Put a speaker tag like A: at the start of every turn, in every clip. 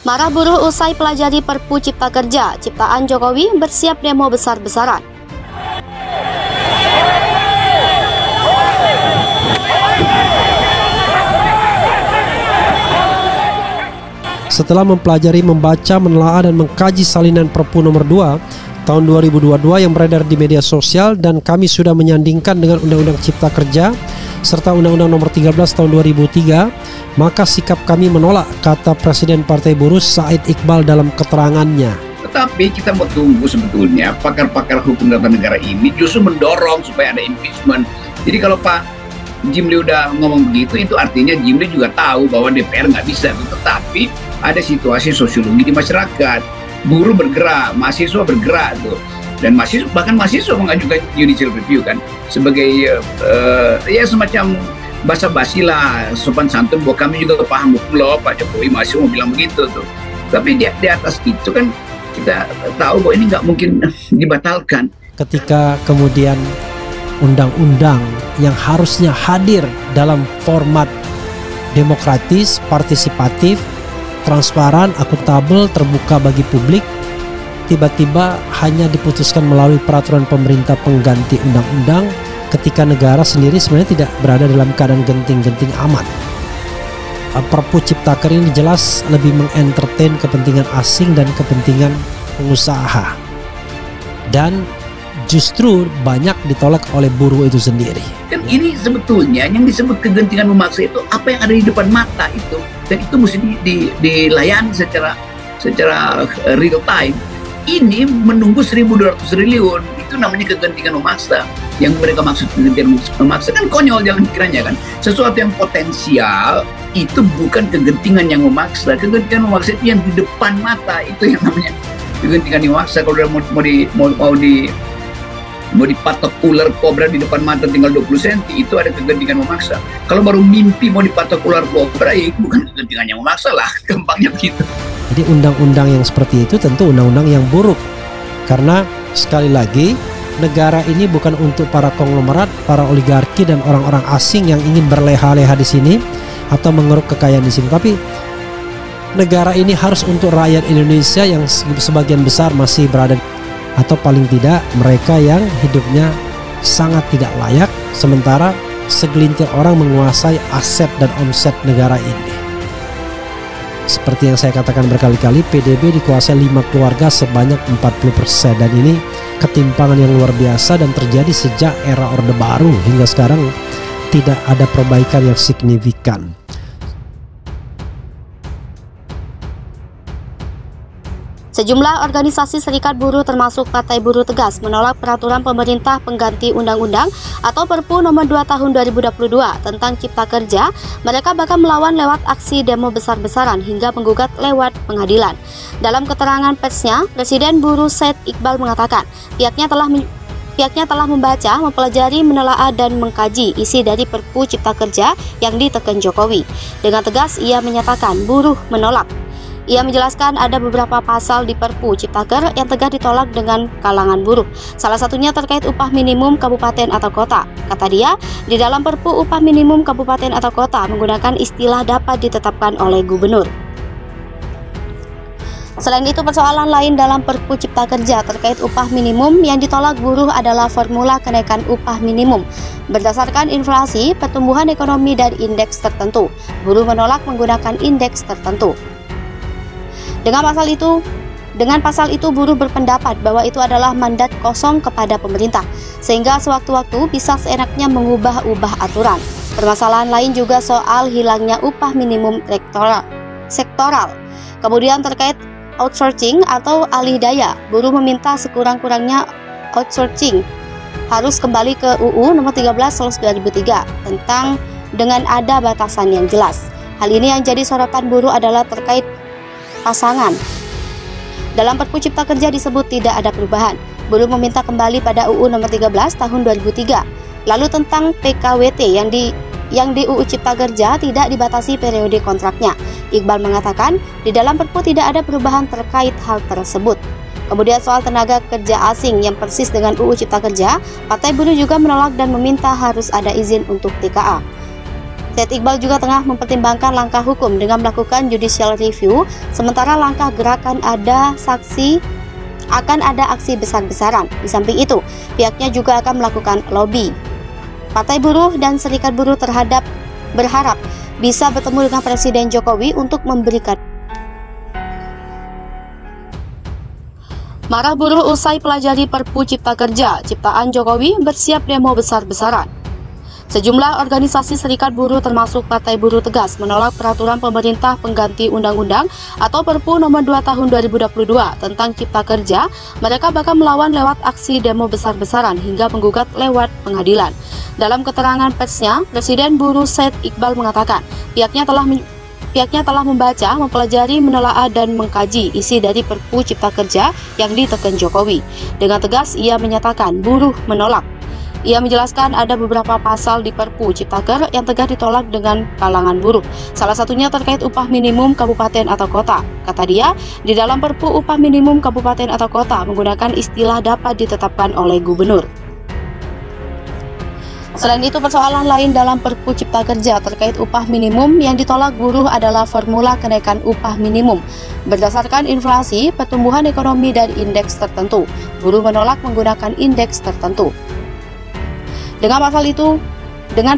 A: Marah buruh usai pelajari Perpu Cipta Kerja, ciptaan Jokowi bersiap demo besar-besaran.
B: Setelah mempelajari, membaca, menelaah, dan mengkaji salinan Perpu nomor 2 tahun 2022 yang beredar di media sosial, dan kami sudah menyandingkan dengan Undang-Undang Cipta Kerja serta Undang-Undang nomor 13 tahun 2003, maka sikap kami menolak, kata Presiden Partai Buruh Said Iqbal dalam keterangannya.
C: Tetapi kita mau tunggu sebetulnya pakar-pakar hukum tata negara ini justru mendorong supaya ada impeachment. Jadi kalau Pak Jimli udah ngomong begitu, itu artinya Jimli juga tahu bahwa DPR nggak bisa. Tetapi ada situasi sosiologi di masyarakat. Buruh bergerak, mahasiswa bergerak tuh. Dan bahkan mahasiswa mengajukan judicial review kan sebagai ya semacam basa-basi lah, sopan santun bahwa kami juga paham hukum loh, Pak Jokowi masih mau bilang begitu tuh. Tapi di atas itu kan kita tahu bahwa ini nggak mungkin dibatalkan.
B: Ketika kemudian undang-undang yang harusnya hadir dalam format demokratis, partisipatif, transparan, akuntabel, terbuka bagi publik, tiba-tiba hanya diputuskan melalui peraturan pemerintah pengganti undang-undang ketika negara sendiri sebenarnya tidak berada dalam keadaan genting-genting aman. Perpu Ciptaker ini jelas lebih mengentertain kepentingan asing dan kepentingan pengusaha, dan justru banyak ditolak oleh buruh itu sendiri.
C: Kan ini sebetulnya yang disebut kegentingan memaksa itu apa yang ada di depan mata itu, dan itu mesti dilayani secara real time. Ini menunggu 1.200 triliun, itu namanya kegentingan memaksa. Yang mereka maksud kegentingan memaksa kan konyol jalan pikirannya kan. Sesuatu yang potensial itu bukan kegentingan yang memaksa. Kegentingan memaksa itu yang di depan mata, itu yang namanya kegentingan memaksa. Kalau udah mau dipatok ular kobra di depan mata tinggal 20 cm, itu ada kegentingan memaksa. Kalau baru mimpi mau dipatok ular kobra, ya itu bukan kegentingan yang memaksa lah, gampangnya begitu.
B: Jadi undang-undang yang seperti itu tentu undang-undang yang buruk, karena sekali lagi negara ini bukan untuk para konglomerat, para oligarki dan orang-orang asing yang ingin berleha-leha di sini atau mengeruk kekayaan di sini, tapi negara ini harus untuk rakyat Indonesia yang sebagian besar masih berada, atau paling tidak mereka yang hidupnya sangat tidak layak, sementara segelintir orang menguasai aset dan omset negara ini. Seperti yang saya katakan berkali-kali, PDB dikuasai 5 keluarga sebanyak 40%, dan ini ketimpangan yang luar biasa dan terjadi sejak era Orde Baru hingga sekarang tidak ada perbaikan yang signifikan.
A: Sejumlah organisasi serikat buruh termasuk Partai Buruh tegas menolak peraturan pemerintah pengganti undang-undang atau Perpu nomor 2 tahun 2022 tentang Cipta Kerja. Mereka bahkan melawan lewat aksi demo besar-besaran hingga menggugat lewat pengadilan. Dalam keterangan persnya, Presiden Buruh Said Iqbal mengatakan pihaknya telah membaca, mempelajari, menelaah, dan mengkaji isi dari Perpu Cipta Kerja yang ditekan Jokowi. Dengan tegas ia menyatakan buruh menolak. Ia menjelaskan ada beberapa pasal di Perpu Ciptaker yang tegas ditolak dengan kalangan buruh. Salah satunya terkait upah minimum kabupaten atau kota. Kata dia, di dalam Perpu upah minimum kabupaten atau kota menggunakan istilah dapat ditetapkan oleh gubernur. Selain itu, persoalan lain dalam Perpu Cipta Kerja terkait upah minimum yang ditolak buruh adalah formula kenaikan upah minimum berdasarkan inflasi, pertumbuhan ekonomi, dan indeks tertentu. Buruh menolak menggunakan indeks tertentu. Dengan pasal itu buruh berpendapat bahwa itu adalah mandat kosong kepada pemerintah, sehingga sewaktu-waktu bisa seenaknya mengubah-ubah aturan. Permasalahan lain juga soal hilangnya upah minimum sektoral. Kemudian terkait outsourcing atau alih daya, buruh meminta sekurang-kurangnya outsourcing harus kembali ke UU nomor 13 tahun 2003 tentang dengan ada batasan yang jelas. Hal ini yang jadi sorotan buruh adalah terkait pasangan. Dalam Perpu Cipta Kerja disebut tidak ada perubahan. Buruh meminta kembali pada UU nomor 13 tahun 2003. Lalu tentang PKWT yang di UU Cipta Kerja tidak dibatasi periode kontraknya. Iqbal mengatakan di dalam Perpu tidak ada perubahan terkait hal tersebut. Kemudian soal tenaga kerja asing yang persis dengan UU Cipta Kerja, Partai Buruh juga menolak dan meminta harus ada izin untuk TKA. Said Iqbal juga tengah mempertimbangkan langkah hukum dengan melakukan judicial review, sementara langkah gerakan akan ada aksi besar-besaran. Di samping itu, pihaknya juga akan melakukan lobby. Partai Buruh dan Serikat Buruh berharap bisa bertemu dengan Presiden Jokowi untuk memberikan. Marah buruh usai pelajari Perpu Cipta Kerja, ciptaan Jokowi bersiap demo besar-besaran. Sejumlah organisasi serikat buruh termasuk Partai Buruh tegas menolak peraturan pemerintah pengganti undang-undang atau Perpu nomor 2 tahun 2022 tentang Cipta Kerja. Mereka bahkan melawan lewat aksi demo besar-besaran hingga menggugat lewat pengadilan. Dalam keterangan persnya, Presiden Buruh Said Iqbal mengatakan pihaknya telah membaca, mempelajari, menelaah, dan mengkaji isi dari Perpu Cipta Kerja yang ditekan Jokowi. Dengan tegas, ia menyatakan buruh menolak. Ia menjelaskan ada beberapa pasal di Perpu Ciptaker yang tegas ditolak dengan kalangan buruh. Salah satunya terkait upah minimum kabupaten atau kota. Kata dia, di dalam Perpu upah minimum kabupaten atau kota menggunakan istilah dapat ditetapkan oleh gubernur. Selain itu, persoalan lain dalam Perpu Cipta Kerja terkait upah minimum yang ditolak buruh adalah formula kenaikan upah minimum. Berdasarkan inflasi, pertumbuhan ekonomi dan indeks tertentu, buruh menolak menggunakan indeks tertentu. Dengan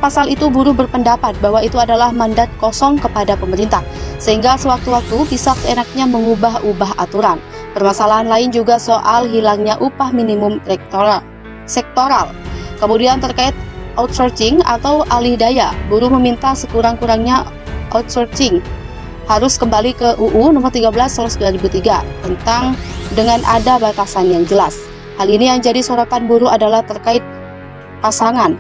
A: pasal itu buruh berpendapat bahwa itu adalah mandat kosong kepada pemerintah, sehingga sewaktu-waktu bisa seenaknya mengubah-ubah aturan. Permasalahan lain juga soal hilangnya upah minimum sektoral. Kemudian terkait outsourcing atau alih daya, buruh meminta sekurang-kurangnya outsourcing harus kembali ke UU nomor 13/2003 tentang dengan ada batasan yang jelas. Hal ini yang jadi sorotan buruh adalah terkait pasangan.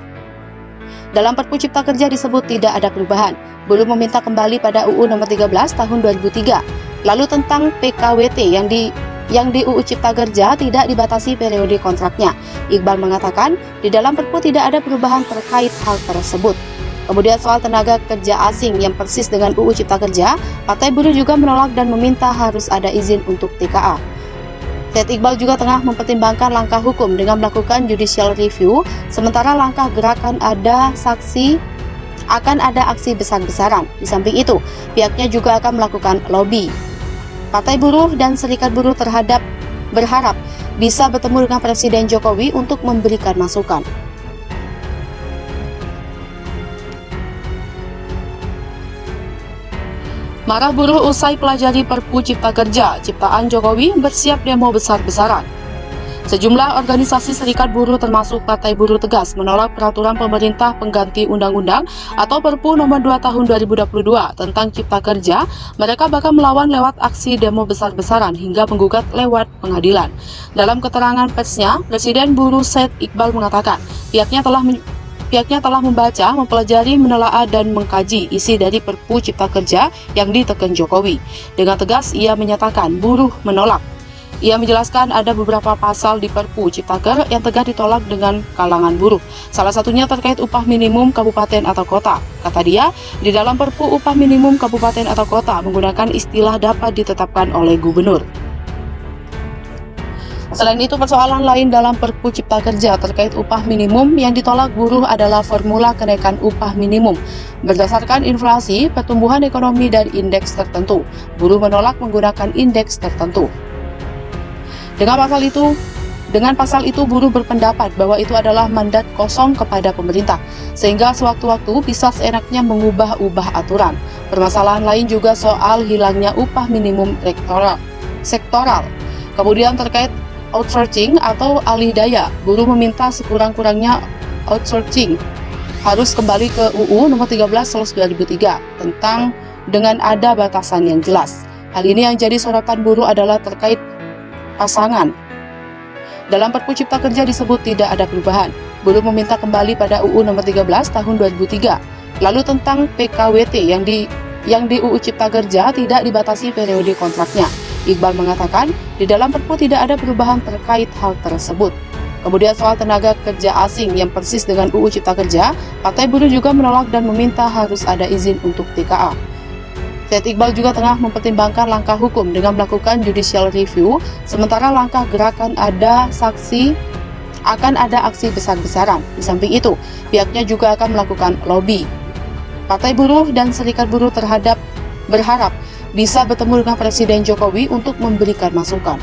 A: Dalam Perpu Cipta Kerja disebut tidak ada perubahan. Buruh meminta kembali pada UU nomor 13 tahun 2003. Lalu tentang PKWT yang di UU Cipta Kerja tidak dibatasi periode kontraknya. Iqbal mengatakan di dalam Perpu tidak ada perubahan terkait hal tersebut. Kemudian soal tenaga kerja asing yang persis dengan UU Cipta Kerja, Partai Buruh juga menolak dan meminta harus ada izin untuk TKA. Said Iqbal juga tengah mempertimbangkan langkah hukum dengan melakukan judicial review, sementara langkah gerakan akan ada aksi besar-besaran. Di samping itu, pihaknya juga akan melakukan lobby. Partai Buruh dan Serikat Buruh berharap bisa bertemu dengan Presiden Jokowi untuk memberikan masukan. Marah buruh usai pelajari Perpu Cipta Kerja, ciptaan Jokowi bersiap demo besar-besaran. Sejumlah organisasi serikat buruh termasuk Partai Buruh tegas menolak peraturan pemerintah pengganti undang-undang atau Perpu nomor 2 tahun 2022 tentang Cipta Kerja. Mereka bahkan melawan lewat aksi demo besar-besaran hingga menggugat lewat pengadilan. Dalam keterangan persnya, Presiden Buruh Said Iqbal mengatakan pihaknya telah membaca, mempelajari, menelaah, dan mengkaji isi dari Perpu Cipta Kerja yang ditekan Jokowi. Dengan tegas, ia menyatakan buruh menolak. Ia menjelaskan ada beberapa pasal di Perpu Ciptaker yang tegas ditolak dengan kalangan buruh. Salah satunya terkait upah minimum kabupaten atau kota. Kata dia, di dalam Perpu upah minimum kabupaten atau kota menggunakan istilah dapat ditetapkan oleh gubernur. Selain itu, persoalan lain dalam Perpu Cipta Kerja terkait upah minimum yang ditolak buruh adalah formula kenaikan upah minimum. Berdasarkan inflasi, pertumbuhan ekonomi dan indeks tertentu, buruh menolak menggunakan indeks tertentu. Dengan pasal itu buruh berpendapat bahwa itu adalah mandat kosong kepada pemerintah, sehingga sewaktu-waktu bisa seenaknya mengubah-ubah aturan. Permasalahan lain juga soal hilangnya upah minimum sektoral. Kemudian terkait outsourcing atau alih daya, buruh meminta sekurang-kurangnya outsourcing harus kembali ke UU nomor 13/2003 tentang dengan ada batasan yang jelas. Hal ini yang jadi sorotan buruh adalah terkait pasangan. Dalam Perpu Cipta Kerja disebut tidak ada perubahan. Buruh meminta kembali pada UU nomor 13 tahun 2003. Lalu tentang PKWT yang di UU Cipta Kerja tidak dibatasi periode kontraknya. Iqbal mengatakan di dalam Perpu tidak ada perubahan terkait hal tersebut. Kemudian soal tenaga kerja asing yang persis dengan UU Cipta Kerja, Partai Buruh juga menolak dan meminta harus ada izin untuk TKA. Said Iqbal juga tengah mempertimbangkan langkah hukum dengan melakukan judicial review, sementara langkah gerakan akan ada aksi besar-besaran. Di samping itu, pihaknya juga akan melakukan lobby.
D: Partai Buruh dan Serikat Buruh berharap bisa bertemu dengan Presiden Jokowi untuk memberikan masukan.